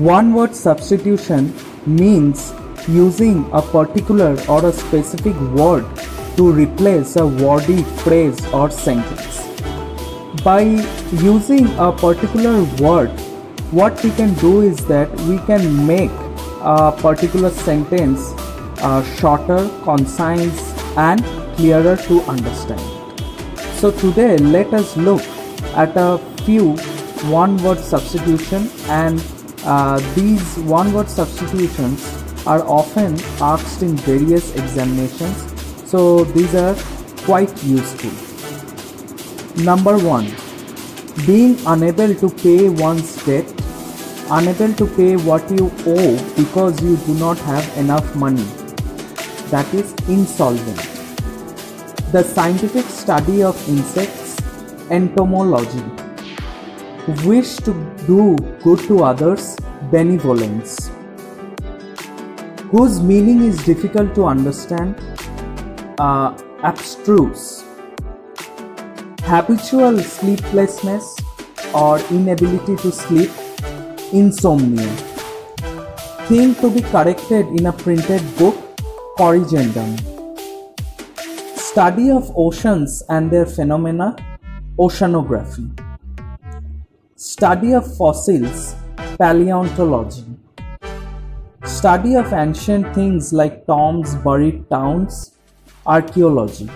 One word substitution means using a particular or a specific word to replace a wordy phrase or sentence. By using a particular word, what we can do is that we can make a particular sentence shorter, concise and clearer to understand. So today let us look at a few one-word substitution, and these one-word substitutions are often asked in various examinations, so these are quite useful. Number 1. Being unable to pay one's debt, unable to pay what you owe because you do not have enough money. That is insolvent. The scientific study of insects, entomology. Wish to do good to others, benevolence. Whose meaning is difficult to understand, abstruse. Habitual sleeplessness or inability to sleep, insomnia. Thing to be corrected in a printed book, corrigendum. Study of oceans and their phenomena, oceanography. Study of fossils, paleontology. Study of ancient things like tombs, buried towns, archaeology.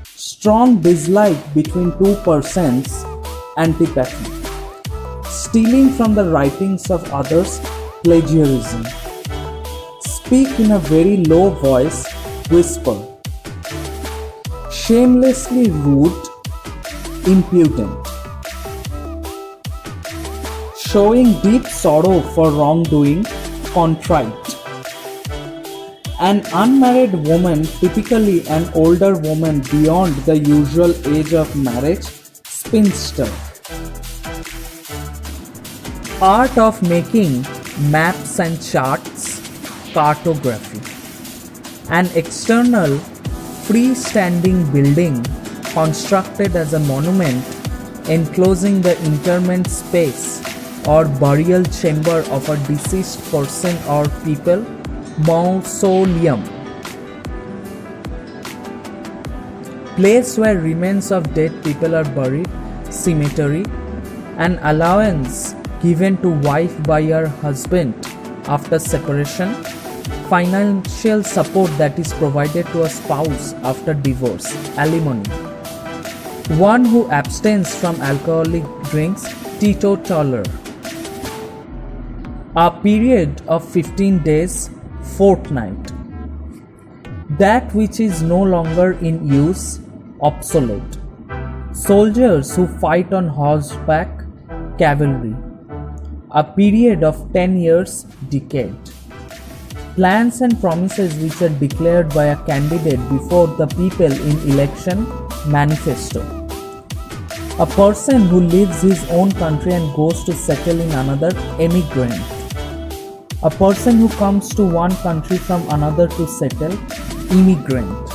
Strong dislike between two persons, antipathy. Stealing from the writings of others, plagiarism. Speak in a very low voice, whisper. Shamelessly rude, impudent. Showing deep sorrow for wrongdoing, contrite. An unmarried woman, typically an older woman beyond the usual age of marriage, spinster. Art of making maps and charts, cartography. An external freestanding building constructed as a monument enclosing the interment space or burial chamber of a deceased person or people, mausoleum. Place where remains of dead people are buried, cemetery. An allowance given to wife by her husband after separation. Financial support that is provided to a spouse after divorce, alimony. One who abstains from alcoholic drinks, teetotaler. A period of 15 days, fortnight. That which is no longer in use, obsolete. Soldiers who fight on horseback, cavalry. A period of 10 years, decade. Plans and promises which are declared by a candidate before the people in election, manifesto. A person who leaves his own country and goes to settle in another, emigrant. A person who comes to one country from another to settle, immigrant.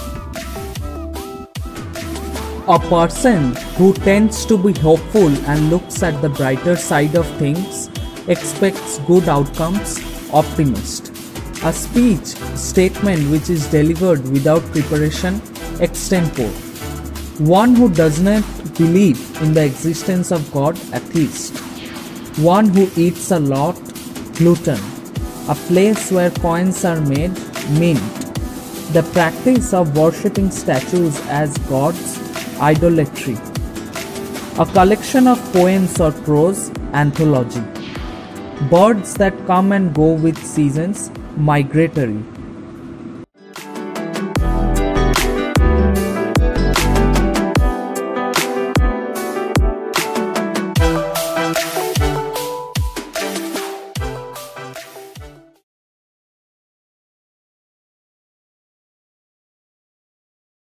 A person who tends to be hopeful and looks at the brighter side of things, expects good outcomes, optimist. A speech, statement which is delivered without preparation, extempore. One who does not believe in the existence of God, atheist. One who eats a lot, glutton. A place where coins are made, mint. The practice of worshipping statues as gods, idolatry. A collection of poems or prose, anthology. Birds that come and go with seasons, migratory.